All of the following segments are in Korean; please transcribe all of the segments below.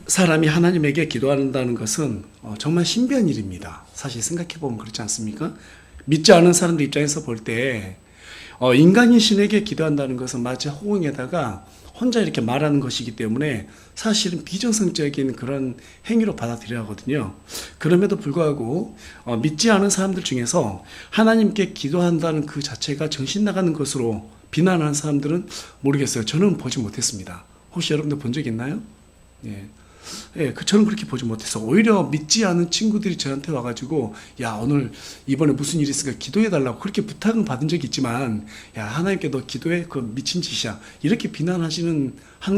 사람이 하나님에게 기도한다는 것은 정말 신비한 일입니다. 사실 생각해보면 그렇지 않습니까? 믿지 않은 사람들 입장에서 볼 때 인간이 신에게 기도한다는 것은 마치 허공에다가 혼자 이렇게 말하는 것이기 때문에 사실은 비정상적인 그런 행위로 받아들여야 하거든요. 그럼에도 불구하고 믿지 않은 사람들 중에서 하나님께 기도한다는 그 자체가 정신 나가는 것으로 비난하는 사람들은 모르겠어요. 저는 보지 못했습니다. 혹시 여러분들 본 적 있나요? 저는 그렇게 보지 못해서 오히려 믿지 않은 친구들이 저한테 와가지고 야 오늘 이번에 무슨 일이 있으니까 기도해달라고 그렇게 부탁은 받은 적이 있지만 야 하나님께 너 기도해 그 미친 짓이야 이렇게 비난하는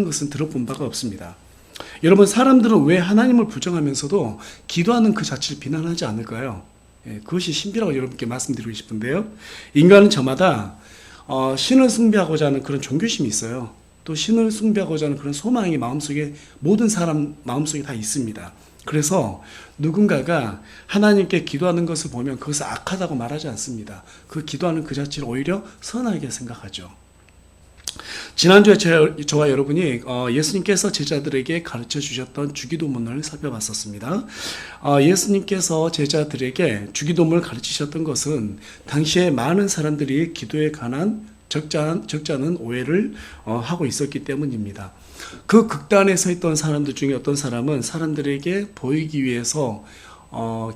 것은 들어본 바가 없습니다. 여러분 사람들은 왜 하나님을 부정하면서도 기도하는 그 자체를 비난하지 않을까요? 그것이 신비라고 여러분께 말씀드리고 싶은데요. 인간은 저마다 신을 숭배하고자 하는 그런 종교심이 있어요. 또 신을 숭배하고자 하는 그런 소망이 마음속에 모든 사람 마음속에 다 있습니다. 그래서 누군가가 하나님께 기도하는 것을 보면 그것을 악하다고 말하지 않습니다. 그 기도하는 그 자체를 오히려 선하게 생각하죠. 지난주에 저와 여러분이 예수님께서 제자들에게 가르쳐 주셨던 주기도문을 살펴봤었습니다. 예수님께서 제자들에게 주기도문을 가르치셨던 것은 당시에 많은 사람들이 기도에 관한 적잖은 오해를 하고 있었기 때문입니다. 그 극단에 서 있던 사람들 중에 어떤 사람은 사람들에게 보이기 위해서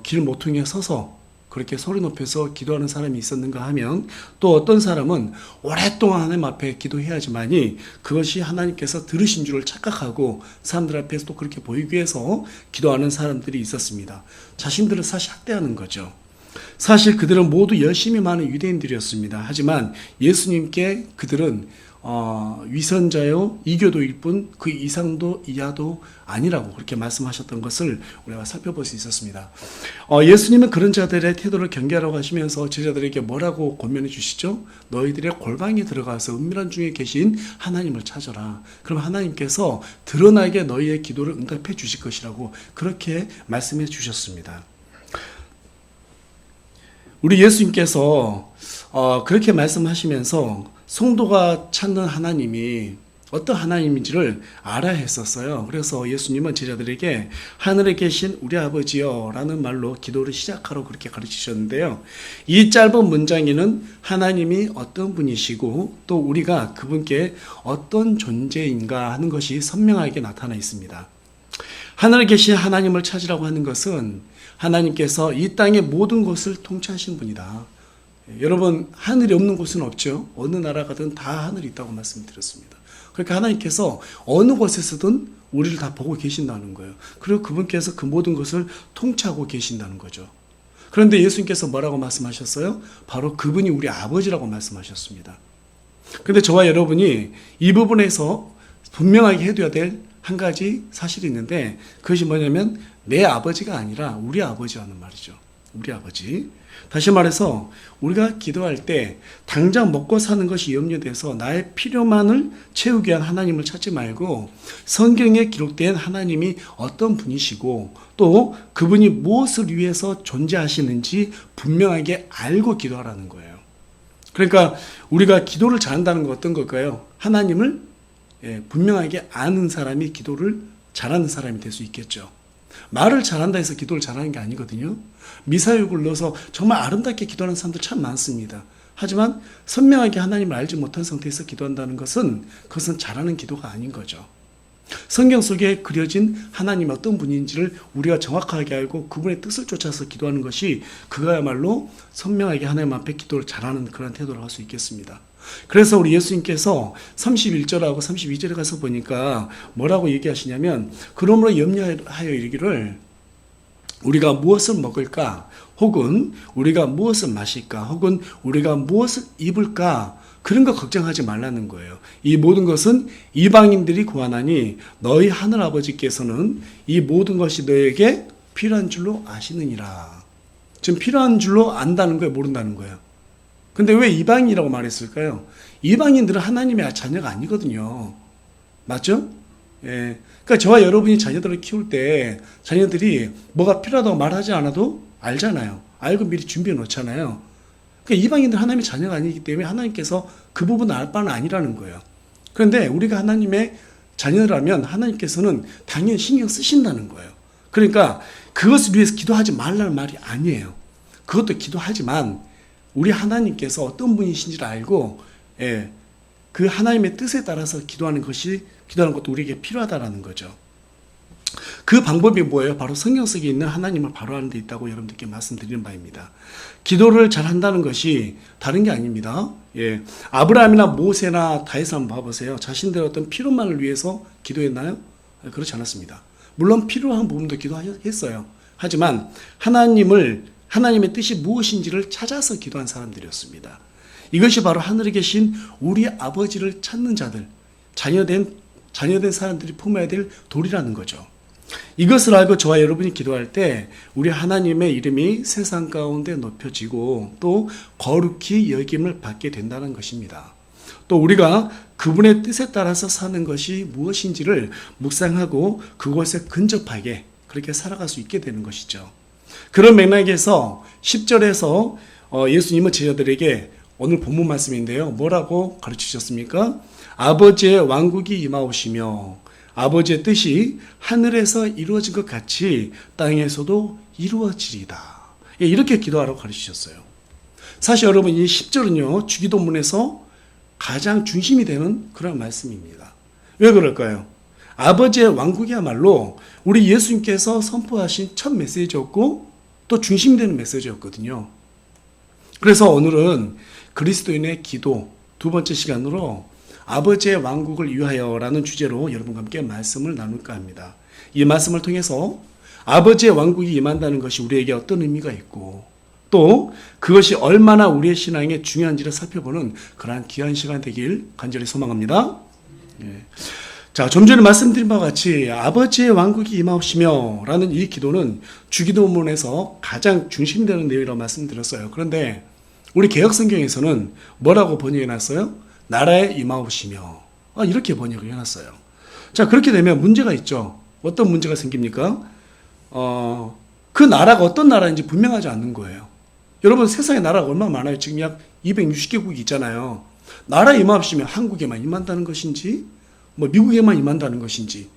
길 모퉁이에 서서 그렇게 소리 높여서 기도하는 사람이 있었는가 하면 또 어떤 사람은 오랫동안 하나님 앞에 기도해야지만이 그것이 하나님께서 들으신 줄을 착각하고 사람들 앞에서 또 그렇게 보이기 위해서 기도하는 사람들이 있었습니다. 자신들을 사실 학대하는 거죠. 사실 그들은 모두 열심히 많은 유대인들이었습니다. 하지만 예수님께 그들은 위선자요 이교도일 뿐 그 이상도 이하도 아니라고 그렇게 말씀하셨던 것을 우리가 살펴볼 수 있었습니다. 예수님은 그런 자들의 태도를 경계하라고 하시면서 제자들에게 뭐라고 권면해 주시죠? 너희들의 골방에 들어가서 은밀한 중에 계신 하나님을 찾아라. 그럼 하나님께서 드러나게 너희의 기도를 응답해 주실 것이라고 그렇게 말씀해 주셨습니다. 우리 예수님께서 그렇게 말씀하시면서 성도가 찾는 하나님이 어떤 하나님인지를 알아야 했었어요. 그래서 예수님은 제자들에게 하늘에 계신 우리 아버지여 라는 말로 기도를 시작하라고 그렇게 가르치셨는데요. 이 짧은 문장에는 하나님이 어떤 분이시고 또 우리가 그분께 어떤 존재인가 하는 것이 선명하게 나타나 있습니다. 하늘에 계신 하나님을 찾으라고 하는 것은 하나님께서 이 땅의 모든 것을 통치하신 분이다. 여러분 하늘이 없는 곳은 없죠. 어느 나라 가든 다 하늘이 있다고 말씀드렸습니다. 그러니까 하나님께서 어느 곳에서든 우리를 다 보고 계신다는 거예요. 그리고 그분께서 그 모든 것을 통치하고 계신다는 거죠. 그런데 예수님께서 뭐라고 말씀하셨어요? 바로 그분이 우리 아버지라고 말씀하셨습니다. 그런데 저와 여러분이 이 부분에서 분명하게 해둬야 될 한 가지 사실이 있는데 그것이 뭐냐면 내 아버지가 아니라 우리 아버지라는 말이죠. 우리 아버지. 다시 말해서 우리가 기도할 때 당장 먹고 사는 것이 염려돼서 나의 필요만을 채우기 위한 하나님을 찾지 말고 성경에 기록된 하나님이 어떤 분이시고 또 그분이 무엇을 위해서 존재하시는지 분명하게 알고 기도하라는 거예요. 그러니까 우리가 기도를 잘한다는 건 어떤 걸까요? 하나님을 분명하게 아는 사람이 기도를 잘하는 사람이 될 수 있겠죠. 말을 잘한다 해서 기도를 잘하는 게 아니거든요. 미사역을 넣어서 정말 아름답게 기도하는 사람들 참 많습니다. 하지만 선명하게 하나님을 알지 못한 상태에서 기도한다는 것은 그것은 잘하는 기도가 아닌 거죠. 성경 속에 그려진 하나님이 어떤 분인지를 우리가 정확하게 알고 그분의 뜻을 쫓아서 기도하는 것이 그거야말로 선명하게 하나님 앞에 기도를 잘하는 그런 태도를 할 수 있겠습니다. 그래서 우리 예수님께서 31절하고 32절에 가서 보니까 뭐라고 얘기하시냐면 그러므로 염려하여 이르기를 우리가 무엇을 먹을까 혹은 우리가 무엇을 마실까 혹은 우리가 무엇을 입을까 그런 거 걱정하지 말라는 거예요. 이 모든 것은 이방인들이 구하나니 너희 하늘아버지께서는 이 모든 것이 너에게 필요한 줄로 아시느니라. 지금 필요한 줄로 안다는 거예요, 모른다는 거예요. 근데 왜 이방인이라고 말했을까요? 이방인들은 하나님의 자녀가 아니거든요. 맞죠? 그러니까 저와 여러분이 자녀들을 키울 때 자녀들이 뭐가 필요하다고 말하지 않아도 알잖아요. 알고 미리 준비해 놓잖아요. 그러니까 이방인들 하나님의 자녀가 아니기 때문에 하나님께서 그 부분을 알 바는 아니라는 거예요. 그런데 우리가 하나님의 자녀라면 하나님께서는 당연히 신경 쓰신다는 거예요. 그러니까 그것을 위해서 기도하지 말라는 말이 아니에요. 그것도 기도하지만 우리 하나님께서 어떤 분이신지를 알고 그 하나님의 뜻에 따라서 기도하는 것도 우리에게 필요하다라는 거죠. 그 방법이 뭐예요? 바로 성경 속에 있는 하나님을 바로 하는 데 있다고 여러분들께 말씀드리는 바입니다. 기도를 잘 한다는 것이 다른 게 아닙니다. 아브라함이나 모세나 다윗을 한번 봐보세요. 자신들의 어떤 필요만을 위해서 기도했나요? 그렇지 않았습니다. 물론 필요한 부분도 기도했어요. 하지만 하나님의 뜻이 무엇인지를 찾아서 기도한 사람들이었습니다. 이것이 바로 하늘에 계신 우리 아버지를 찾는 자들, 자녀된 사람들이 품어야 될 도리라는 거죠. 이것을 알고 저와 여러분이 기도할 때 우리 하나님의 이름이 세상 가운데 높여지고 또 거룩히 여김을 받게 된다는 것입니다. 또 우리가 그분의 뜻에 따라서 사는 것이 무엇인지를 묵상하고 그것에 근접하게 그렇게 살아갈 수 있게 되는 것이죠. 그런 맥락에서 10절에서 예수님은 제자들에게 오늘 본문 말씀인데요. 뭐라고 가르치셨습니까? 아버지의 왕국이 임하오시며 아버지의 뜻이 하늘에서 이루어진 것 같이 땅에서도 이루어지리다. 이렇게 기도하라고 가르치셨어요. 사실 여러분 이 10절은요. 주기도문에서 가장 중심이 되는 그런 말씀입니다. 왜 그럴까요? 아버지의 왕국이야말로 우리 예수님께서 선포하신 첫 메시지였고 또 중심이 되는 메시지였거든요. 그래서 오늘은 그리스도인의 기도 두 번째 시간으로 아버지의 왕국을 위하여라는 주제로 여러분과 함께 말씀을 나눌까 합니다. 이 말씀을 통해서 아버지의 왕국이 임한다는 것이 우리에게 어떤 의미가 있고 또 그것이 얼마나 우리의 신앙에 중요한지를 살펴보는 그러한 귀한 시간 되길 간절히 소망합니다. 자, 좀 전에 말씀드린 바와 같이 아버지의 왕국이 임하시며 라는 이 기도는 주기도문에서 가장 중심되는 내용이라고 말씀드렸어요. 그런데 우리 개혁성경에서는 뭐라고 번역해놨어요? 나라에 임하오시며 이렇게 번역을 해놨어요. 자, 그렇게 되면 문제가 있죠. 어떤 문제가 생깁니까? 그 나라가 어떤 나라인지 분명하지 않는 거예요. 여러분 세상에 나라가 얼마나 많아요. 지금 약 260개국이 있잖아요. 나라에 임하시면 한국에만 임한다는 것인지 미국에만 임한다는 것인지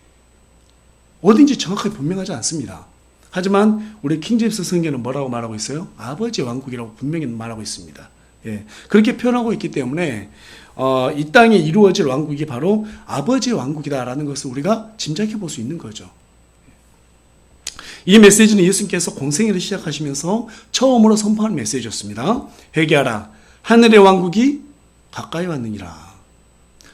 어딘지 정확하게 분명하지 않습니다. 하지만 우리 킹제임스 성경은 뭐라고 말하고 있어요? 아버지의 왕국이라고 분명히 말하고 있습니다. 그렇게 표현하고 있기 때문에 이 땅에 이루어질 왕국이 바로 아버지의 왕국이다라는 것을 우리가 짐작해 볼 수 있는 거죠. 이 메시지는 예수님께서 공생애를 시작하시면서 처음으로 선포한 메시지였습니다. 회개하라, 하늘의 왕국이 가까이 왔느니라.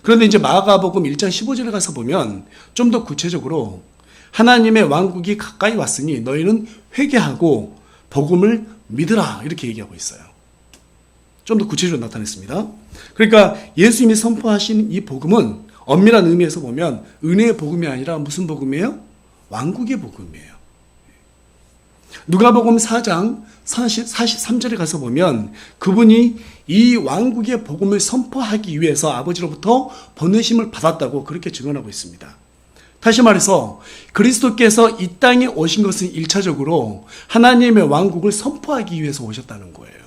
그런데 이제 마가복음 1장 15절에 가서 보면 좀 더 구체적으로 하나님의 왕국이 가까이 왔으니 너희는 회개하고 복음을 믿으라 이렇게 얘기하고 있어요. 좀 더 구체적으로 나타냈습니다. 그러니까 예수님이 선포하신 이 복음은 엄밀한 의미에서 보면 은혜의 복음이 아니라 무슨 복음이에요? 왕국의 복음이에요. 누가복음 4장 43절에 가서 보면 그분이 이 왕국의 복음을 선포하기 위해서 아버지로부터 보내심을 받았다고 그렇게 증언하고 있습니다. 다시 말해서 그리스도께서 이 땅에 오신 것은 1차적으로 하나님의 왕국을 선포하기 위해서 오셨다는 거예요.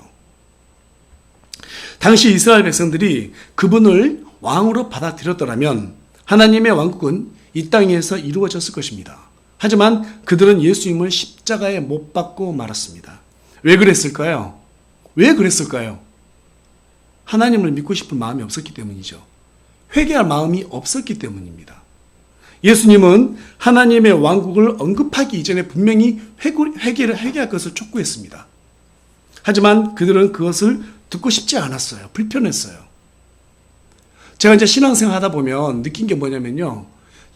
당시 이스라엘 백성들이 그분을 왕으로 받아들였더라면 하나님의 왕국은 이 땅에서 이루어졌을 것입니다. 하지만 그들은 예수님을 십자가에 못 박고 말았습니다. 왜 그랬을까요? 왜 그랬을까요? 하나님을 믿고 싶은 마음이 없었기 때문이죠. 회개할 마음이 없었기 때문입니다. 예수님은 하나님의 왕국을 언급하기 이전에 분명히 회개할 것을 촉구했습니다. 하지만 그들은 그것을 듣고 싶지 않았어요. 불편했어요. 제가 이제 신앙생활 하다 보면 느낀 게 뭐냐면요.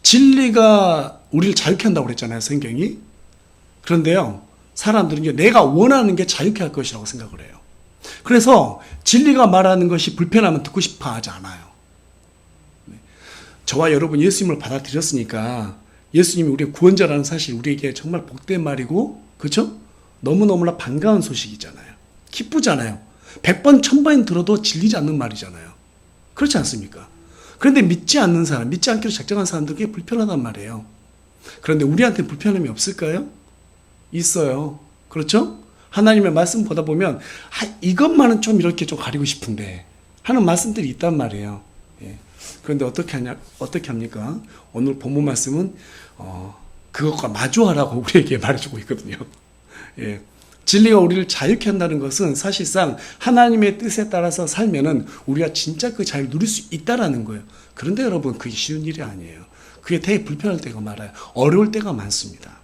진리가 우리를 자유케 한다고 그랬잖아요, 성경이. 그런데요, 사람들은 이제 내가 원하는 게 자유케 할 것이라고 생각을 해요. 그래서 진리가 말하는 것이 불편하면 듣고 싶어 하지 않아요. 저와 여러분 예수님을 받아들였으니까 예수님이 우리의 구원자라는 사실 우리에게 정말 복된 말이고, 그렇죠? 너무너무나 반가운 소식이잖아요. 기쁘잖아요. 100번 1000번 들어도 질리지 않는 말이잖아요. 그렇지 않습니까? 그런데 믿지 않는 사람, 믿지 않기로 작정한 사람들에게 불편하단 말이에요. 그런데 우리한테는 불편함이 없을까요? 있어요. 그렇죠? 하나님의 말씀 보다 보면 이것만은 좀 이렇게 좀 가리고 싶은데 하는 말씀들이 있단 말이에요. 그런데 어떻게 합니까? 오늘 본문 말씀은 그것과 마주하라고 우리에게 말해주고 있거든요. 예. 진리가 우리를 자유케 한다는 것은 사실상 하나님의 뜻에 따라서 살면은 우리가 진짜 그 자유를 누릴 수 있다라는 거예요. 그런데 여러분, 그게 쉬운 일이 아니에요. 그게 되게 불편할 때가 많아요. 어려울 때가 많습니다.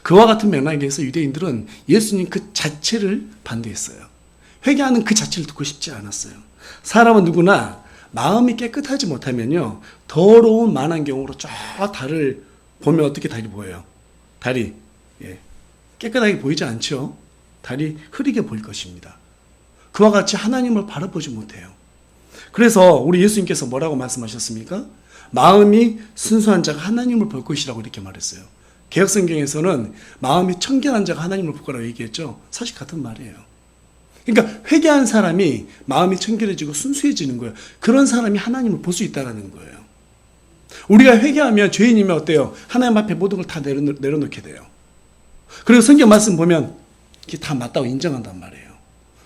그와 같은 맥락에서 유대인들은 예수님 그 자체를 반대했어요. 회개하는 그 자체를 듣고 싶지 않았어요. 사람은 누구나 마음이 깨끗하지 못하면요, 더러운 만한 경우로 쫙 달을 보면 어떻게 달이 보여요? 달이 깨끗하게 보이지 않죠? 달이 흐리게 보일 것입니다. 그와 같이 하나님을 바라보지 못해요. 그래서 우리 예수님께서 뭐라고 말씀하셨습니까? 마음이 순수한 자가 하나님을 볼 것이라고 이렇게 말했어요. 개역성경에서는 마음이 청결한 자가 하나님을 볼 거라고 얘기했죠. 사실 같은 말이에요. 그러니까 회개한 사람이 마음이 청결해지고 순수해지는 거예요. 그런 사람이 하나님을 볼 수 있다는 거예요. 우리가 회개하면 죄인이면 어때요? 하나님 앞에 모든 걸 다 내려놓게 돼요. 그리고 성경 말씀 보면 이게 다 맞다고 인정한단 말이에요.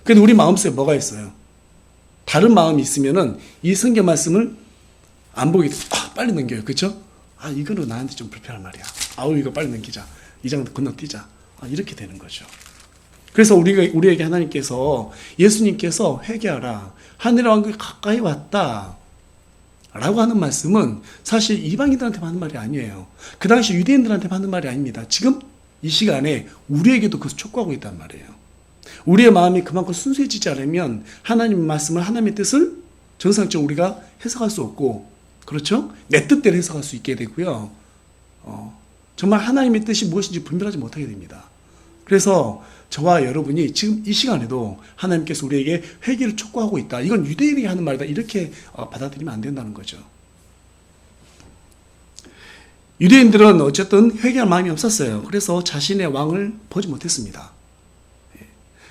근데 우리 마음속에 뭐가 있어요? 다른 마음이 있으면은 이 성경 말씀을 안 보게 돼. 빨리 넘겨요. 그렇죠? 이거는 나한테 좀 불편한 말이야. 이거 빨리 넘기자. 이 장 건너뛰자. 이렇게 되는 거죠. 그래서 우리에게 하나님께서, 예수님께서 회개하라. 하늘의 왕국이 가까이 왔다. 라고 하는 말씀은 사실 이방인들한테 하는 말이 아니에요. 그 당시 유대인들한테 하는 말이 아닙니다. 지금 이 시간에 우리에게도 그것을 촉구하고 있단 말이에요. 우리의 마음이 그만큼 순수해지지 않으면 하나님의 말씀을, 하나님의 뜻을 정상적으로 우리가 해석할 수 없고, 그렇죠? 내 뜻대로 해석할 수 있게 되고요. 정말 하나님의 뜻이 무엇인지 분별하지 못하게 됩니다. 그래서 저와 여러분이 지금 이 시간에도 하나님께서 우리에게 회개를 촉구하고 있다. 이건 유대인에게 하는 말이다. 이렇게 받아들이면 안 된다는 거죠. 유대인들은 어쨌든 회개할 마음이 없었어요. 그래서 자신의 왕을 보지 못했습니다.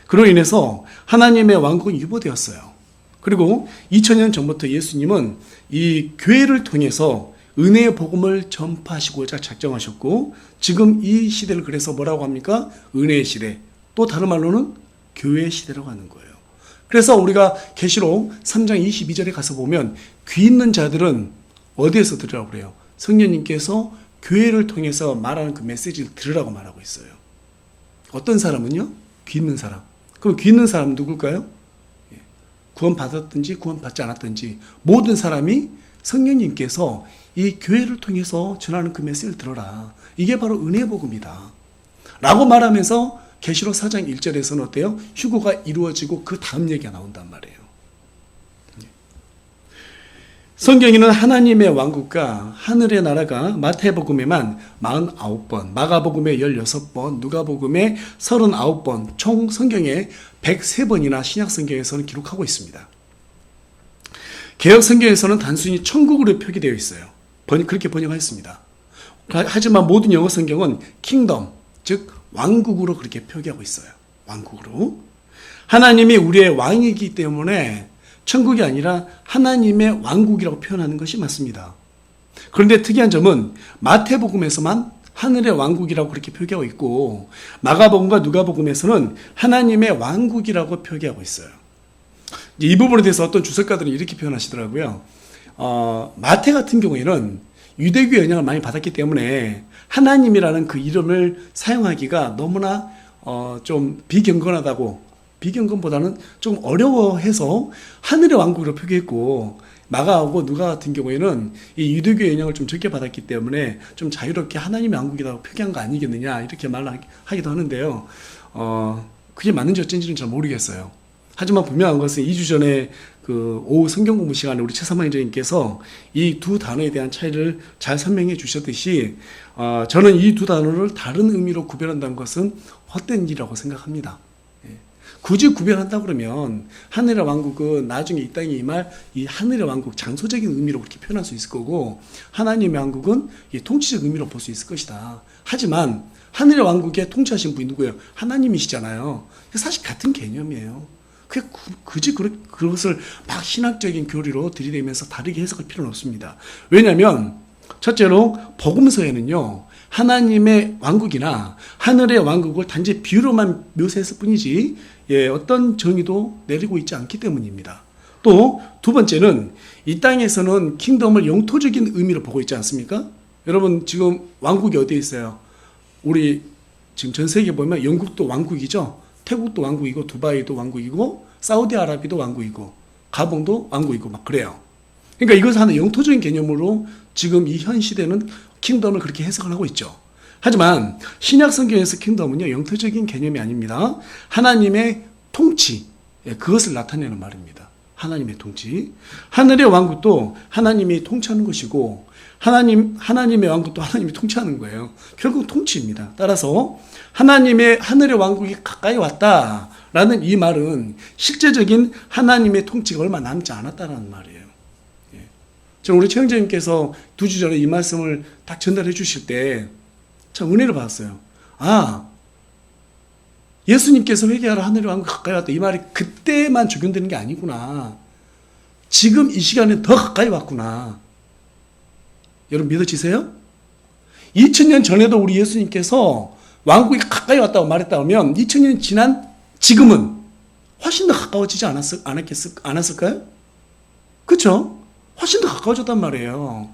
그로 인해서 하나님의 왕국은 유보되었어요. 그리고 2000년 전부터 예수님은 이 교회를 통해서 은혜의 복음을 전파하시고자 작정하셨고, 지금 이 시대를 그래서 뭐라고 합니까? 은혜의 시대. 또 다른 말로는 교회의 시대라고 하는 거예요. 그래서 우리가 계시록 3장 22절에 가서 보면 귀 있는 자들은 어디에서 들으라고 그래요? 성령님께서 교회를 통해서 말하는 그 메시지를 들으라고 말하고 있어요. 어떤 사람은요? 귀 있는 사람. 그럼 귀 있는 사람은 누굴까요? 구원받았든지 구원받지 않았든지 모든 사람이 성령님께서 이 교회를 통해서 전하는 그 메시지를 들어라. 이게 바로 은혜의 복음이다. 라고 말하면서 계시록 4장 1절에서는 어때요? 휴거가 이루어지고 그 다음 얘기가 나온단 말이에요. 성경에는 하나님의 왕국과 하늘의 나라가 마태복음에만 49번, 마가복음에 16번, 누가복음에 39번, 총 성경에 103번이나 신약성경에서는 기록하고 있습니다. 개역성경에서는 단순히 천국으로 표기되어 있어요. 그렇게 번역하였습니다. 하지만 모든 영어 성경은 킹덤, 즉 왕국으로 그렇게 표기하고 있어요. 왕국으로. 하나님이 우리의 왕이기 때문에 천국이 아니라 하나님의 왕국이라고 표현하는 것이 맞습니다. 그런데 특이한 점은 마태복음에서만 하늘의 왕국이라고 그렇게 표기하고 있고, 마가복음과 누가복음에서는 하나님의 왕국이라고 표기하고 있어요. 이 부분에 대해서 어떤 주석가들은 이렇게 표현하시더라고요. 마태 같은 경우에는 유대교 영향을 많이 받았기 때문에 하나님이라는 그 이름을 사용하기가 너무나 좀 비경건보다는 좀 어려워해서 하늘의 왕국으로 표기했고, 마가하고 누가 같은 경우에는 이 유대교 영향을 좀 적게 받았기 때문에 좀 자유롭게 하나님의 왕국이라고 표기한 거 아니겠느냐 이렇게 말하기도 하는데요. 그게 맞는지 어쩐지는 잘 모르겠어요. 하지만 분명한 것은 2주 전에 그 오후 성경 공부 시간에 우리 최삼만 회장님께서 이 두 단어에 대한 차이를 잘 설명해 주셨듯이, 저는 이 두 단어를 다른 의미로 구별한다는 것은 헛된 일이라고 생각합니다. 굳이 구별한다 그러면 하늘의 왕국은 나중에 이 땅에 임할 이 하늘의 왕국, 장소적인 의미로 그렇게 표현할 수 있을 거고, 하나님의 왕국은 이 통치적 의미로 볼 수 있을 것이다. 하지만 하늘의 왕국에 통치하신 분이 누구예요? 하나님이시잖아요. 사실 같은 개념이에요. 굳이 그것을 막 신학적인 교리로 들이대면서 다르게 해석할 필요는 없습니다. 왜냐하면 첫째로 복음서에는요, 하나님의 왕국이나 하늘의 왕국을 단지 비유로만 묘사했을 뿐이지 어떤 정의도 내리고 있지 않기 때문입니다. 또 두 번째는 이 땅에서는 킹덤을 영토적인 의미로 보고 있지 않습니까? 여러분 지금 왕국이 어디에 있어요? 우리 지금 전 세계 보면 영국도 왕국이죠. 태국도 왕국이고 두바이도 왕국이고 사우디아라비아도 왕국이고 가봉도 왕국이고 막 그래요. 그러니까 이것을 하는 영토적인 개념으로 지금 이 현 시대는 킹덤을 그렇게 해석을 하고 있죠. 하지만 신약 성경에서 킹덤은요 영토적인 개념이 아닙니다. 하나님의 통치, 그것을 나타내는 말입니다. 하나님의 통치. 하늘의 왕국도 하나님이 통치하는 것이고 하나님의 왕국도 하나님이 통치하는 거예요. 결국 통치입니다. 따라서 하늘의 왕국이 가까이 왔다라는 이 말은 실제적인 하나님의 통치가 얼마 남지 않았다라는 말이에요. 저는 우리 최영재님께서 2주 전에 이 말씀을 딱 전달해 주실 때 참 은혜를 받았어요. 예수님께서 회개하라 하늘의 왕국 가까이 왔다. 이 말이 그때만 적용되는 게 아니구나. 지금 이 시간에 더 가까이 왔구나. 여러분 믿어지세요? 2000년 전에도 우리 예수님께서 왕국이 가까이 왔다고 말했다면 2000년 지난 지금은 훨씬 더 가까워지지 않았을까요? 그렇죠? 훨씬 더 가까워졌단 말이에요.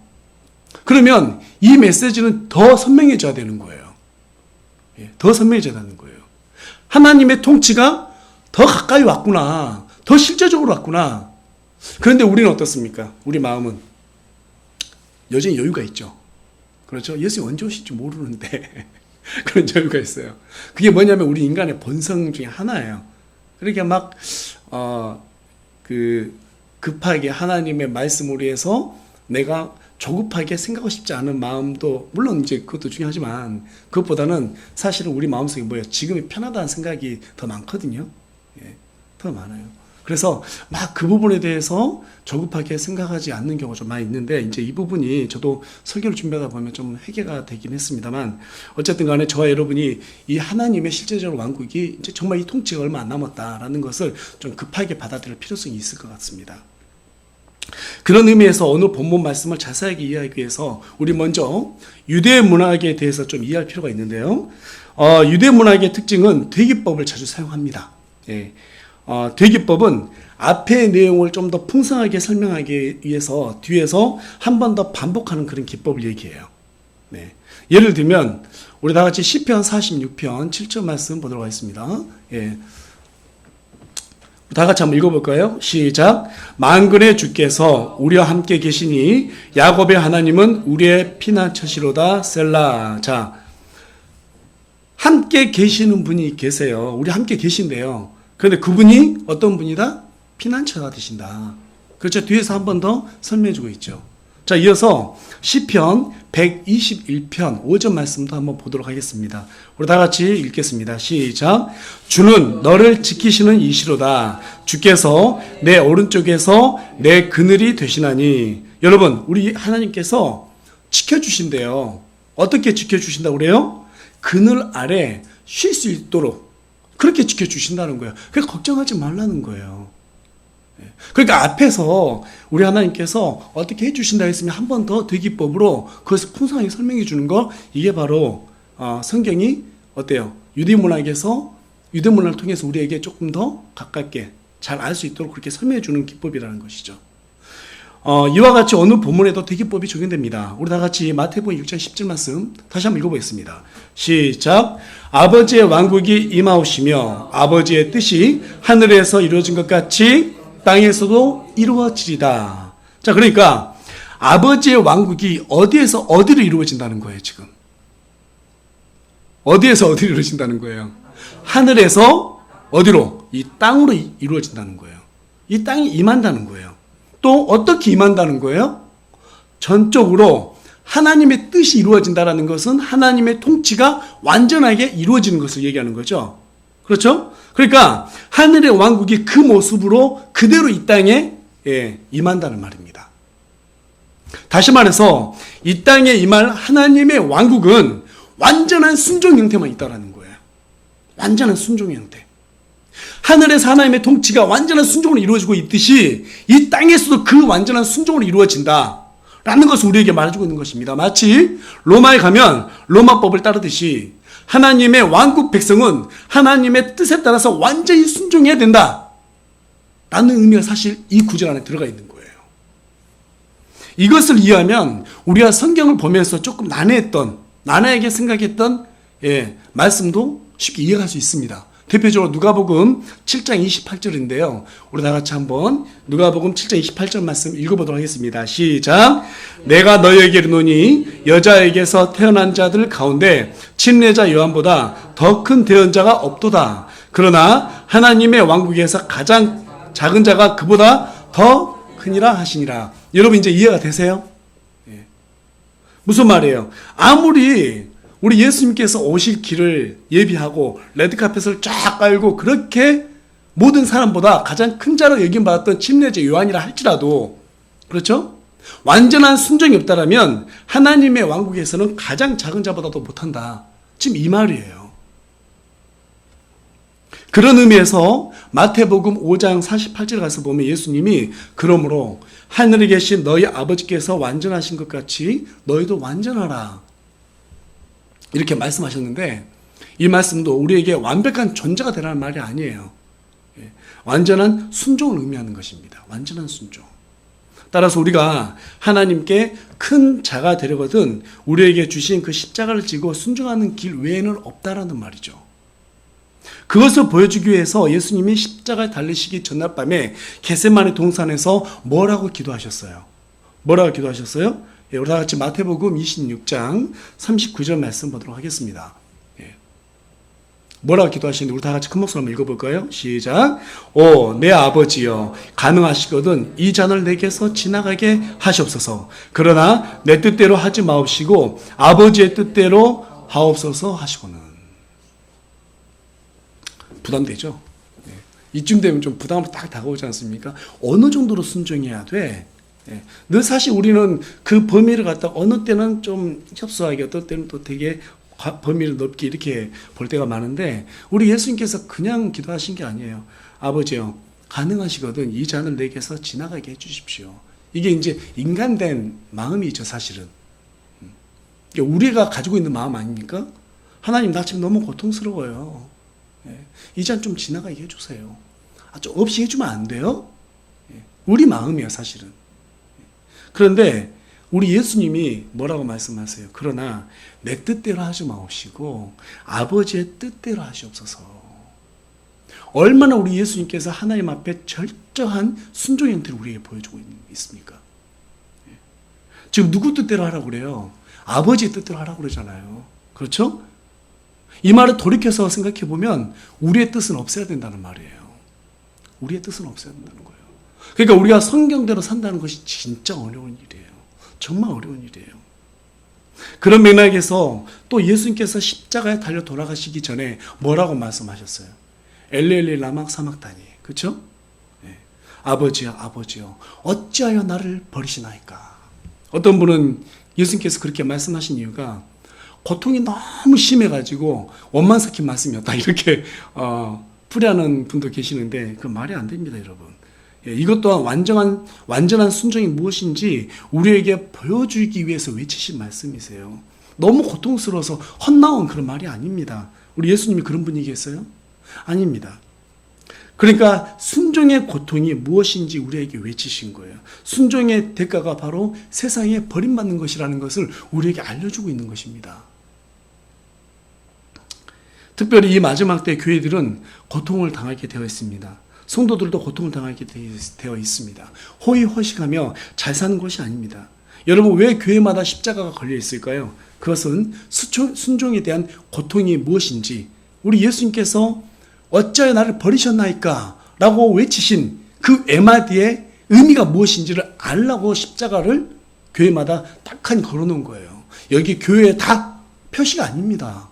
그러면 이 메시지는 더 선명해져야 되는 거예요. 더 선명해져야 되는 거예요. 하나님의 통치가 더 가까이 왔구나. 더 실제적으로 왔구나. 그런데 우리는 어떻습니까? 우리 마음은 여전히 여유가 있죠. 그렇죠? 예수님 언제 오실지 모르는데 그런 여유가 있어요. 그게 뭐냐면 우리 인간의 본성 중에 하나예요. 그러니까 막 급하게 하나님의 말씀으로 해서 내가 조급하게 생각하고 싶지 않은 마음도 물론 이제 그것도 중요하지만 그것보다는 사실은 우리 마음속에 뭐예요? 지금이 편하다는 생각이 더 많거든요. 더 많아요. 그래서 막 그 부분에 대해서 조급하게 생각하지 않는 경우가 좀 많이 있는데 이제 이 부분이 저도 설교를 준비하다 보면 좀 해결가 되긴 했습니다만 어쨌든 간에 저와 여러분이 이 하나님의 실제적으로 왕국이 이제 정말 이 통치가 얼마 안 남았다라는 것을 좀 급하게 받아들일 필요성이 있을 것 같습니다. 그런 의미에서 오늘 본문 말씀을 자세하게 이해하기 위해서 우리 먼저 유대 문학에 대해서 좀 이해할 필요가 있는데요. 유대 문학의 특징은 되기법을 자주 사용합니다. 되기법은 앞의 내용을 좀 더 풍성하게 설명하기 위해서 뒤에서 한 번 더 반복하는 그런 기법을 얘기해요. 예를 들면 우리 다 같이 시편 46편 7절 말씀 보도록 하겠습니다. 다 같이 한번 읽어볼까요? 시작. 만군의 주께서 우리와 함께 계시니 야곱의 하나님은 우리의 피난처시로다. 셀라. 자, 함께 계시는 분이 계세요. 우리 함께 계신데요. 그런데 그분이 어떤 분이다? 피난처가 되신다. 그렇죠? 뒤에서 한 번 더 설명해주고 있죠. 자, 이어서 시편 121편 5절 말씀도 한번 보도록 하겠습니다. 우리 다 같이 읽겠습니다. 시작. 주는 너를 지키시는 이시로다. 주께서 내 오른쪽에서 내 그늘이 되시나니. 여러분, 우리 하나님께서 지켜주신대요. 어떻게 지켜주신다고 그래요? 그늘 아래 쉴 수 있도록 그렇게 지켜주신다는 거예요. 그러니까 걱정하지 말라는 거예요. 그러니까 앞에서 우리 하나님께서 어떻게 해주신다 했으면 한 번 더 되기법으로 그것을 풍성하게 설명해 주는 거, 이게 바로 성경이 어때요? 유대 문학을 통해서 우리에게 조금 더 가깝게 잘 알 수 있도록 그렇게 설명해 주는 기법이라는 것이죠. 이와 같이 어느 본문에도 되기법이 적용됩니다. 우리 다 같이 마태복음 6장 10절 말씀 다시 한번 읽어보겠습니다. 시작. 아버지의 왕국이 임하오시며 아버지의 뜻이 하늘에서 이루어진 것 같이 땅에서도 이루어지리다. 자, 그러니까 아버지의 왕국이 어디에서 어디로 이루어진다는 거예요, 지금. 어디에서 어디로 이루어진다는 거예요? 하늘에서 어디로? 이 땅으로 이루어진다는 거예요. 이 땅이 임한다는 거예요. 또 어떻게 임한다는 거예요? 전적으로 하나님의 뜻이 이루어진다는 것은 하나님의 통치가 완전하게 이루어지는 것을 얘기하는 거죠. 그렇죠? 그러니까 하늘의 왕국이 그 모습으로 그대로 이 땅에 임한다는 말입니다. 다시 말해서 이 땅에 임할 하나님의 왕국은 완전한 순종 형태만 있다는 거예요. 완전한 순종 형태. 하늘에서 하나님의 통치가 완전한 순종으로 이루어지고 있듯이 이 땅에서도 그 완전한 순종으로 이루어진다 라는 것을 우리에게 말해주고 있는 것입니다. 마치 로마에 가면 로마법을 따르듯이 하나님의 왕국 백성은 하나님의 뜻에 따라서 완전히 순종해야 된다. 라는 의미가 사실 이 구절 안에 들어가 있는 거예요. 이것을 이해하면 우리가 성경을 보면서 조금 난해하게 생각했던 말씀도 쉽게 이해할 수 있습니다. 대표적으로 누가복음 7장 28절인데요. 우리 다 같이 한번 누가복음 7장 28절 말씀 읽어보도록 하겠습니다. 시작. 내가 너희에게 이르노니 여자에게서 태어난 자들 가운데 침례자 요한보다 더 큰 대언자가 없도다. 그러나 하나님의 왕국에서 가장 작은 자가 그보다 더 크니라 하시니라. 여러분 이제 이해가 되세요? 무슨 말이에요? 아무리 우리 예수님께서 오실 길을 예비하고 레드카펫을 쫙 깔고 그렇게 모든 사람보다 가장 큰 자로 여김받았던 침례자 요한이라 할지라도, 그렇죠? 완전한 순종이 없다라면 하나님의 왕국에서는 가장 작은 자보다도 못한다. 지금 이 말이에요. 그런 의미에서 마태복음 5장 48절 가서 보면 예수님이 그러므로 하늘에 계신 너희 아버지께서 완전하신 것 같이 너희도 완전하라. 이렇게 말씀하셨는데 이 말씀도 우리에게 완벽한 존재가 되라는 말이 아니에요. 완전한 순종을 의미하는 것입니다. 완전한 순종. 따라서 우리가 하나님께 큰 자가 되려거든 우리에게 주신 그 십자가를 지고 순종하는 길 외에는 없다라는 말이죠. 그것을 보여주기 위해서 예수님이 십자가에 달리시기 전날 밤에 겟세마네 동산에서 뭐라고 기도하셨어요? 뭐라고 기도하셨어요? 우리 다 같이 마태복음 26장 39절 말씀 보도록 하겠습니다. 뭐라고 기도하시는데 우리 다 같이 큰 목소리로 한번 읽어볼까요? 시작. 오, 내 아버지여, 가능하시거든 이 잔을 내게서 지나가게 하시옵소서. 그러나 내 뜻대로 하지 마옵시고 아버지의 뜻대로 하옵소서 하시고는. 부담되죠? 이쯤 되면 좀 부담으로 딱 다가오지 않습니까? 어느 정도로 순종해야 돼? 늘 사실 우리는 그 범위를 갖다 어느 때는 좀 협소하게 어떤 때는 또 되게 범위를 넓게 이렇게 볼 때가 많은데 우리 예수님께서 그냥 기도하신 게 아니에요. 아버지요, 가능하시거든 이 잔을 내게서 지나가게 해주십시오. 이게 이제 인간된 마음이죠, 사실은. 우리가 가지고 있는 마음 아닙니까? 하나님, 나 지금 너무 고통스러워요. 이 잔 좀 지나가게 해주세요. 좀 없이 해주면 안 돼요? 우리 마음이에요, 사실은. 그런데 우리 예수님이 뭐라고 말씀하세요? 그러나 내 뜻대로 하지 마옵시고 아버지의 뜻대로 하시옵소서. 얼마나 우리 예수님께서 하나님 앞에 철저한 순종의 형태를 우리에게 보여주고 있습니까? 지금 누구 뜻대로 하라고 그래요? 아버지의 뜻대로 하라고 그러잖아요. 그렇죠? 이 말을 돌이켜서 생각해 보면 우리의 뜻은 없애야 된다는 말이에요. 우리의 뜻은 없애야 된다는 거예요. 그러니까 우리가 성경대로 산다는 것이 진짜 어려운 일이에요. 정말 어려운 일이에요. 그런 맥락에서 또 예수님께서 십자가에 달려 돌아가시기 전에 뭐라고 말씀하셨어요? 엘리엘리 라마 사막다니. 그렇죠? 아버지여, 아버지여, 어찌하여 나를 버리시나이까. 어떤 분은 예수님께서 그렇게 말씀하신 이유가 고통이 너무 심해가지고 원만 삭힌 말씀이었다, 이렇게 풀이하는 분도 계시는데 그 말이 안 됩니다, 여러분. 이것 또한 완전한 순종이 무엇인지 우리에게 보여주기 위해서 외치신 말씀이세요. 너무 고통스러워서 헛나온 그런 말이 아닙니다. 우리 예수님이 그런 분이겠어요? 아닙니다. 그러니까 순종의 고통이 무엇인지 우리에게 외치신 거예요. 순종의 대가가 바로 세상에 버림받는 것이라는 것을 우리에게 알려주고 있는 것입니다. 특별히 이 마지막 때 교회들은 고통을 당하게 되어 있습니다. 성도들도 고통을 당하게 되어 있습니다. 호의호식하며 잘 사는 것이 아닙니다. 여러분, 왜 교회마다 십자가가 걸려 있을까요? 그것은 순종에 대한 고통이 무엇인지, 우리 예수님께서 어찌하여 나를 버리셨나이까 라고 외치신 그 애마디의 의미가 무엇인지를 알라고 십자가를 교회마다 딱하니 걸어놓은 거예요. 여기 교회에 다 표시가 아닙니다.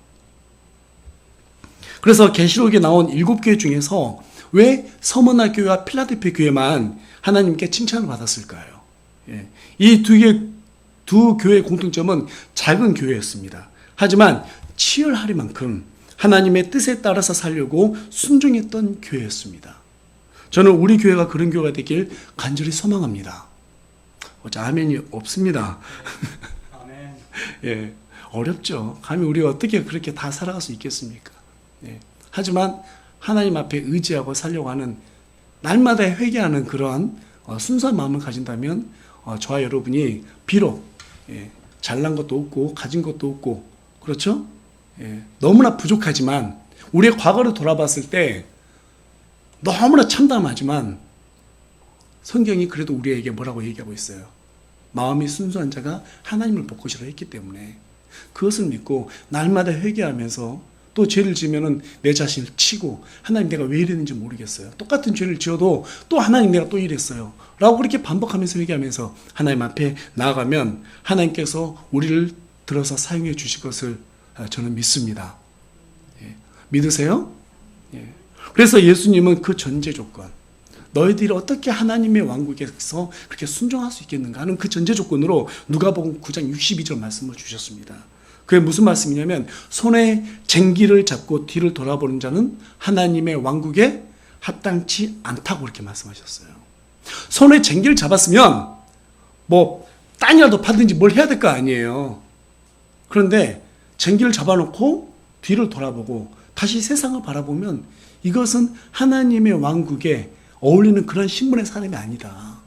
그래서 계시록에 나온 7교회 중에서 왜 서머나 교회와 필라델피아 교회만 하나님께 칭찬을 받았을까요? 이 두 교회의 공통점은 작은 교회였습니다. 하지만 치열하리만큼 하나님의 뜻에 따라서 살려고 순종했던 교회였습니다. 저는 우리 교회가 그런 교회가 되길 간절히 소망합니다. 아멘이 없습니다. 아멘. 예, 어렵죠. 감히 우리가 어떻게 그렇게 다 살아갈 수 있겠습니까? 하지만 하나님 앞에 의지하고 살려고 하는 날마다 회개하는 그러한 순수한 마음을 가진다면 저와 여러분이 비록 잘난 것도 없고 가진 것도 없고 그렇죠? 너무나 부족하지만 우리의 과거를 돌아봤을 때 너무나 참담하지만 성경이 그래도 우리에게 뭐라고 얘기하고 있어요? 마음이 순수한 자가 하나님을 볼 것이라 했기 때문에 그것을 믿고 날마다 회개하면서 또 죄를 지으면은 내 자신을 치고 하나님 내가 왜 이랬는지 모르겠어요. 똑같은 죄를 지어도 또 하나님 내가 또 이랬어요. 라고 그렇게 반복하면서 회개하면서 하나님 앞에 나아가면 하나님께서 우리를 들어서 사용해 주실 것을 저는 믿습니다. 믿으세요? 그래서 예수님은 그 전제 조건, 너희들이 어떻게 하나님의 왕국에서 그렇게 순종할 수 있겠는가 하는 그 전제 조건으로 누가복음 9장 62절 말씀을 주셨습니다. 그게 무슨 말씀이냐면 손에 쟁기를 잡고 뒤를 돌아보는 자는 하나님의 왕국에 합당치 않다고 그렇게 말씀하셨어요. 손에 쟁기를 잡았으면 뭐 땅이라도 파든지 뭘 해야 될 거 아니에요. 그런데 쟁기를 잡아놓고 뒤를 돌아보고 다시 세상을 바라보면 이것은 하나님의 왕국에 어울리는 그런 신분의 사람이 아니다.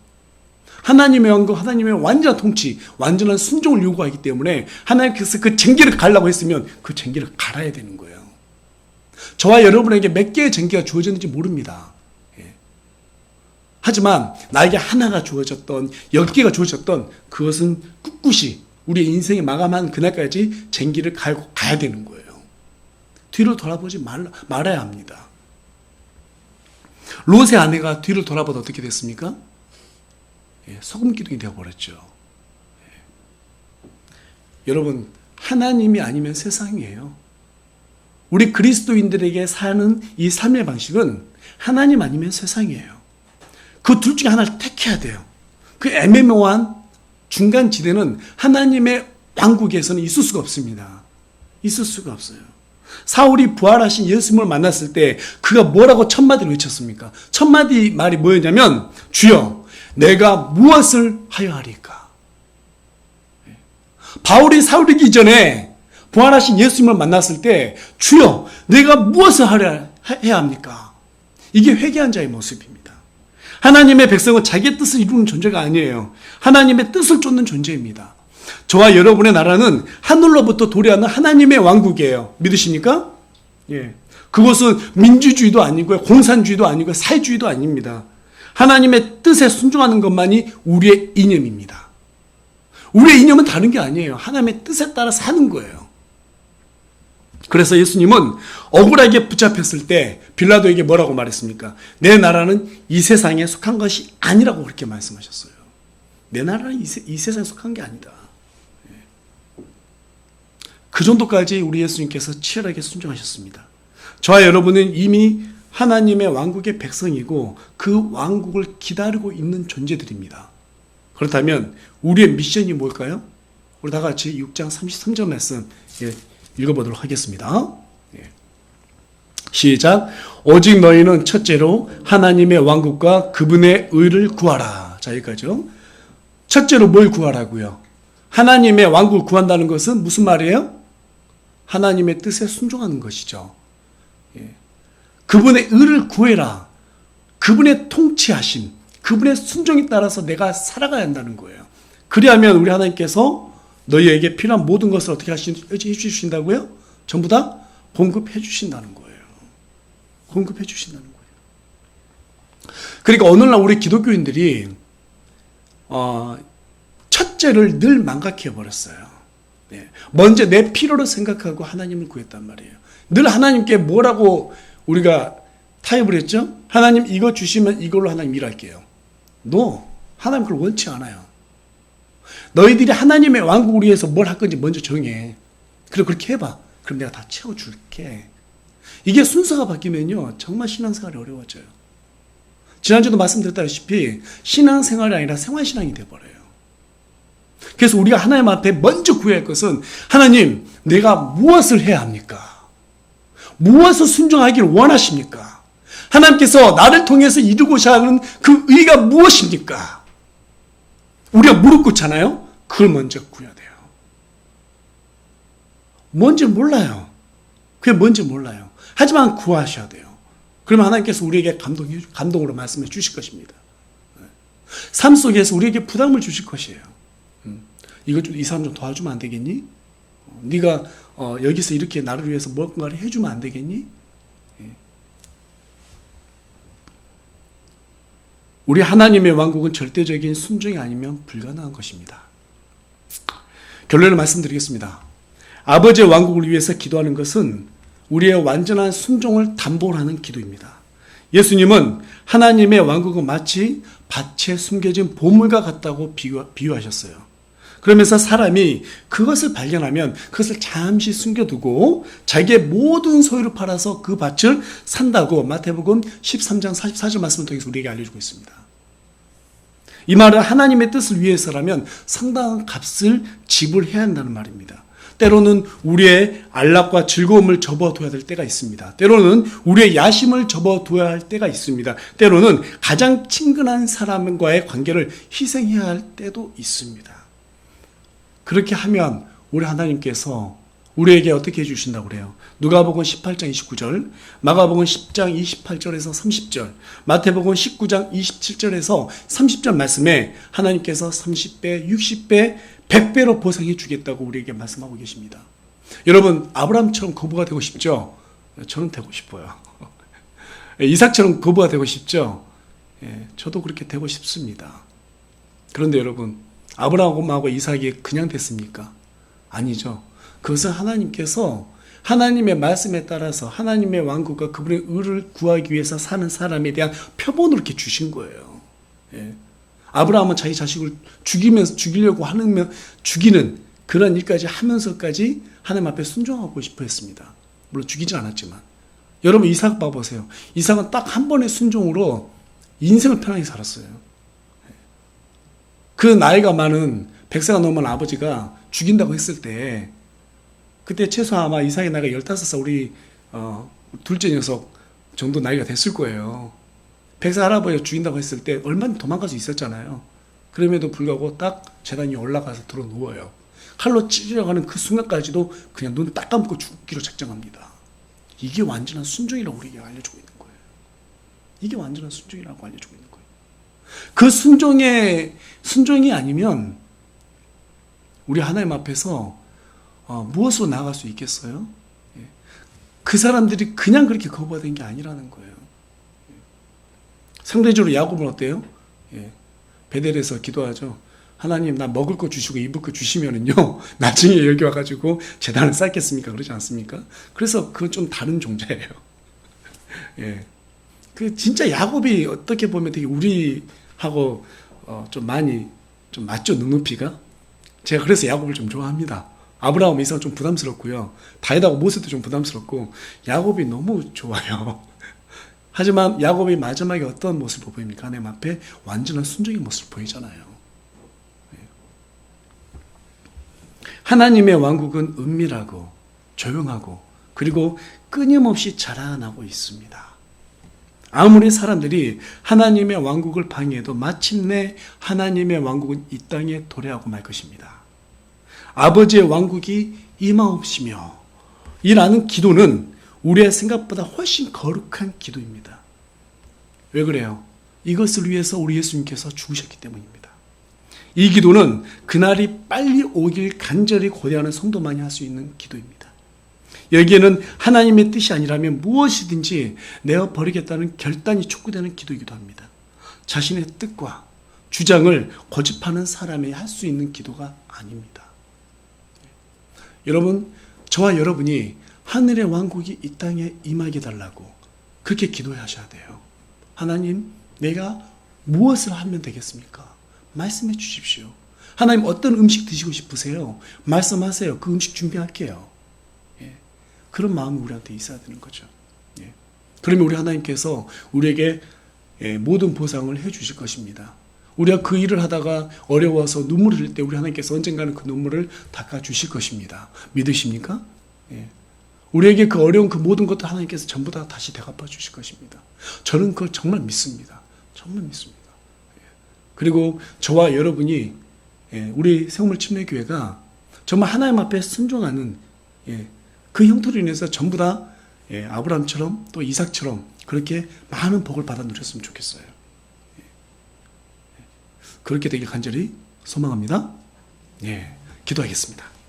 하나님의 왕국, 하나님의 완전한 통치, 완전한 순종을 요구하기 때문에 하나님께서 그 쟁기를 갈라고 했으면 그 쟁기를 갈아야 되는 거예요. 저와 여러분에게 몇 개의 쟁기가 주어졌는지 모릅니다. 하지만 나에게 하나가 주어졌던 10개가 주어졌던 그것은 꿋꿋이 우리의 인생이 마감한 그날까지 쟁기를 갈고 가야 되는 거예요. 뒤를 돌아보지 말아야 합니다. 롯의 아내가 뒤를 돌아보다 어떻게 됐습니까? 소금 기둥이 되어버렸죠. 여러분, 하나님이 아니면 세상이에요. 우리 그리스도인들에게 사는 이 삶의 방식은 하나님 아니면 세상이에요. 그 둘 중에 하나를 택해야 돼요. 그 애매모호한 중간 지대는 하나님의 왕국에서는 있을 수가 없습니다. 있을 수가 없어요. 사울이 부활하신 예수님을 만났을 때 그가 뭐라고 첫 마디를 외쳤습니까? 첫 마디 말이 뭐였냐면 주여 내가 무엇을 하여 하리까? 바울이 사울이기 전에 부활하신 예수님을 만났을 때 주여 내가 무엇을 해야 합니까? 이게 회개한 자의 모습입니다. 하나님의 백성은 자기의 뜻을 이루는 존재가 아니에요. 하나님의 뜻을 쫓는 존재입니다. 저와 여러분의 나라는 하늘로부터 도래하는 하나님의 왕국이에요. 믿으십니까? 예. 그것은 민주주의도 아니고요, 공산주의도 아니고 사회주의도 아닙니다. 하나님의 뜻에 순종하는 것만이 우리의 이념입니다. 우리의 이념은 다른 게 아니에요. 하나님의 뜻에 따라 사는 거예요. 그래서 예수님은 억울하게 붙잡혔을 때 빌라도에게 뭐라고 말했습니까? 내 나라는 이 세상에 속한 것이 아니라고 그렇게 말씀하셨어요. 내 나라는 이 세상에 속한 게 아니다. 그 정도까지 우리 예수님께서 치열하게 순종하셨습니다. 저와 여러분은 이미 하나님의 왕국의 백성이고 그 왕국을 기다리고 있는 존재들입니다. 그렇다면 우리의 미션이 뭘까요? 우리 다 같이 6장 33절 말씀 읽어보도록 하겠습니다. 시작. 오직 너희는 첫째로 하나님의 왕국과 그분의 의를 구하라. 자, 여기까지요. 첫째로 뭘 구하라고요? 하나님의 왕국을 구한다는 것은 무슨 말이에요? 하나님의 뜻에 순종하는 것이죠. 그분의 의를 구해라. 그분의 통치하심, 그분의 순종에 따라서 내가 살아가야 한다는 거예요. 그리하면 우리 하나님께서 너희에게 필요한 모든 것을 어떻게 해주신다고요? 전부 다 공급해 주신다는 거예요. 공급해 주신다는 거예요. 그러니까 오늘날 우리 기독교인들이 첫째를 늘 망각해 버렸어요. 먼저 내 필요를 생각하고 하나님을 구했단 말이에요. 늘 하나님께 뭐라고 우리가 타협을 했죠? 하나님 이거 주시면 이걸로 하나님 일할게요. No. 하나님 그걸 원치 않아요. 너희들이 하나님의 왕국을 위해서 뭘 할 건지 먼저 정해. 그리고 그렇게 해봐. 그럼 내가 다 채워줄게. 이게 순서가 바뀌면요, 정말 신앙생활이 어려워져요. 지난주도 말씀드렸다시피 신앙생활이 아니라 생활신앙이 돼버려요. 그래서 우리가 하나님 앞에 먼저 구해야 할 것은 하나님, 내가 무엇을 해야 합니까? 무엇을 순종하기를 원하십니까? 하나님께서 나를 통해서 이루고자 하는 그 의가 무엇입니까? 우리가 무릎 꿇잖아요? 그걸 먼저 구해야 돼요. 뭔지 몰라요. 그게 뭔지 몰라요. 하지만 구하셔야 돼요. 그러면 하나님께서 우리에게 감동으로 말씀해 주실 것입니다. 삶 속에서 우리에게 부담을 주실 것이에요. 이거 좀, 이 사람 좀 도와주면 안 되겠니? 네가 여기서 이렇게 나를 위해서 뭔가를 해주면 안 되겠니? 우리 하나님의 왕국은 절대적인 순종이 아니면 불가능한 것입니다. 결론을 말씀드리겠습니다. 아버지의 왕국을 위해서 기도하는 것은 우리의 완전한 순종을 담보하는 기도입니다. 예수님은 하나님의 왕국은 마치 밭에 숨겨진 보물과 같다고 비유하셨어요. 그러면서 사람이 그것을 발견하면 그것을 잠시 숨겨두고 자기의 모든 소유를 팔아서 그 밭을 산다고 마태복음 13장 44절 말씀을 통해서 우리에게 알려주고 있습니다. 이 말은 하나님의 뜻을 위해서라면 상당한 값을 지불해야 한다는 말입니다. 때로는 우리의 안락과 즐거움을 접어둬야 될 때가 있습니다. 때로는 우리의 야심을 접어둬야 할 때가 있습니다. 때로는 가장 친근한 사람과의 관계를 희생해야 할 때도 있습니다. 그렇게 하면 우리 하나님께서 우리에게 어떻게 해주신다고 그래요? 누가복음 18장 29절, 마가복음 10장 28절에서 30절, 마태복음 19장 27절에서 30절 말씀에 하나님께서 30배, 60배, 100배로 보상해 주겠다고 우리에게 말씀하고 계십니다. 여러분, 아브라함처럼 거부가 되고 싶죠? 저는 되고 싶어요. 이삭처럼 거부가 되고 싶죠? 저도 그렇게 되고 싶습니다. 그런데 여러분, 아브라함하고 이삭이 그냥 됐습니까? 아니죠. 그것은 하나님께서 하나님의 말씀에 따라서 하나님의 왕국과 그분의 의를 구하기 위해서 사는 사람에 대한 표본으로 이렇게 주신 거예요. 아브라함은 자기 자식을 죽이려고 하는, 죽이는 그런 일까지 하면서까지 하나님 앞에 순종하고 싶어 했습니다. 물론 죽이지 않았지만. 여러분, 이삭 봐보세요. 이삭은 딱 한 번의 순종으로 인생을 편하게 살았어요. 그 나이가 많은 100세가 넘은 아버지가 죽인다고 했을 때, 그때 최소 아마 이삭의 나이가 15살, 우리 둘째 녀석 정도 나이가 됐을 거예요. 100세 할아버지가 죽인다고 했을 때 얼마나 도망갈 수 있었잖아요. 그럼에도 불구하고 딱 제단 위에 올라가서 들어 누워요. 칼로 찌르려가는 그 순간까지도 그냥 눈 딱 감고 죽기로 작정합니다. 이게 완전한 순종이라고 우리에게 알려주고 있는 거예요. 이게 완전한 순종이라고 알려주고 있는 거예요. 그 순종이 아니면 우리 하나님 앞에서 무엇으로 나아갈 수 있겠어요? 그 사람들이 그냥 그렇게 거부가 된 게 아니라는 거예요. 상대적으로 야곱은 어때요? 베델에서 기도하죠. 하나님, 나 먹을 거 주시고 입을 거 주시면은요, 나중에 여기 와가지고 재단을 쌓겠습니까? 그러지 않습니까? 그래서 그건 좀 다른 종자예요. 그 진짜 야곱이 어떻게 보면 되게 우리하고 좀 많이 좀 맞죠, 눈높이가? 제가 그래서 야곱을 좀 좋아합니다. 아브라함, 이삭은 좀 부담스럽고요. 다윗하고 모세도 좀 부담스럽고, 야곱이 너무 좋아요. 하지만 야곱이 마지막에 어떤 모습을 보입니까? 하나님 앞에 완전한 순종의 모습을 보이잖아요. 하나님의 왕국은 은밀하고 조용하고 그리고 끊임없이 자라나고 있습니다. 아무리 사람들이 하나님의 왕국을 방해해도 마침내 하나님의 왕국은 이 땅에 도래하고 말 것입니다. 아버지의 왕국이 임하옵시며 이라는 기도는 우리의 생각보다 훨씬 거룩한 기도입니다. 왜 그래요? 이것을 위해서 우리 예수님께서 죽으셨기 때문입니다. 이 기도는 그날이 빨리 오길 간절히 고대하는 성도만이 할 수 있는 기도입니다. 여기에는 하나님의 뜻이 아니라면 무엇이든지 내어버리겠다는 결단이 촉구되는 기도이기도 합니다. 자신의 뜻과 주장을 고집하는 사람이 할 수 있는 기도가 아닙니다. 여러분, 저와 여러분이 하늘의 왕국이 이 땅에 임하게 달라고 그렇게 기도하셔야 돼요. 하나님, 내가 무엇을 하면 되겠습니까? 말씀해 주십시오. 하나님, 어떤 음식 드시고 싶으세요? 말씀하세요. 그 음식 준비할게요. 그런 마음이 우리한테 있어야 되는 거죠. 그러면 우리 하나님께서 우리에게 모든 보상을 해 주실 것입니다. 우리가 그 일을 하다가 어려워서 눈물을 흘릴 때 우리 하나님께서 언젠가는 그 눈물을 닦아 주실 것입니다. 믿으십니까? 우리에게 그 어려운 그 모든 것도 하나님께서 전부 다 다시 대갚아 주실 것입니다. 저는 그걸 정말 믿습니다. 정말 믿습니다. 그리고 저와 여러분이 우리 새우물 침례교회가 정말 하나님 앞에 순종하는 그 형태로 인해서 전부 다 예, 아브라함처럼 또 이삭처럼 그렇게 많은 복을 받아 누렸으면 좋겠어요. 그렇게 되길 간절히 소망합니다. 예, 기도하겠습니다.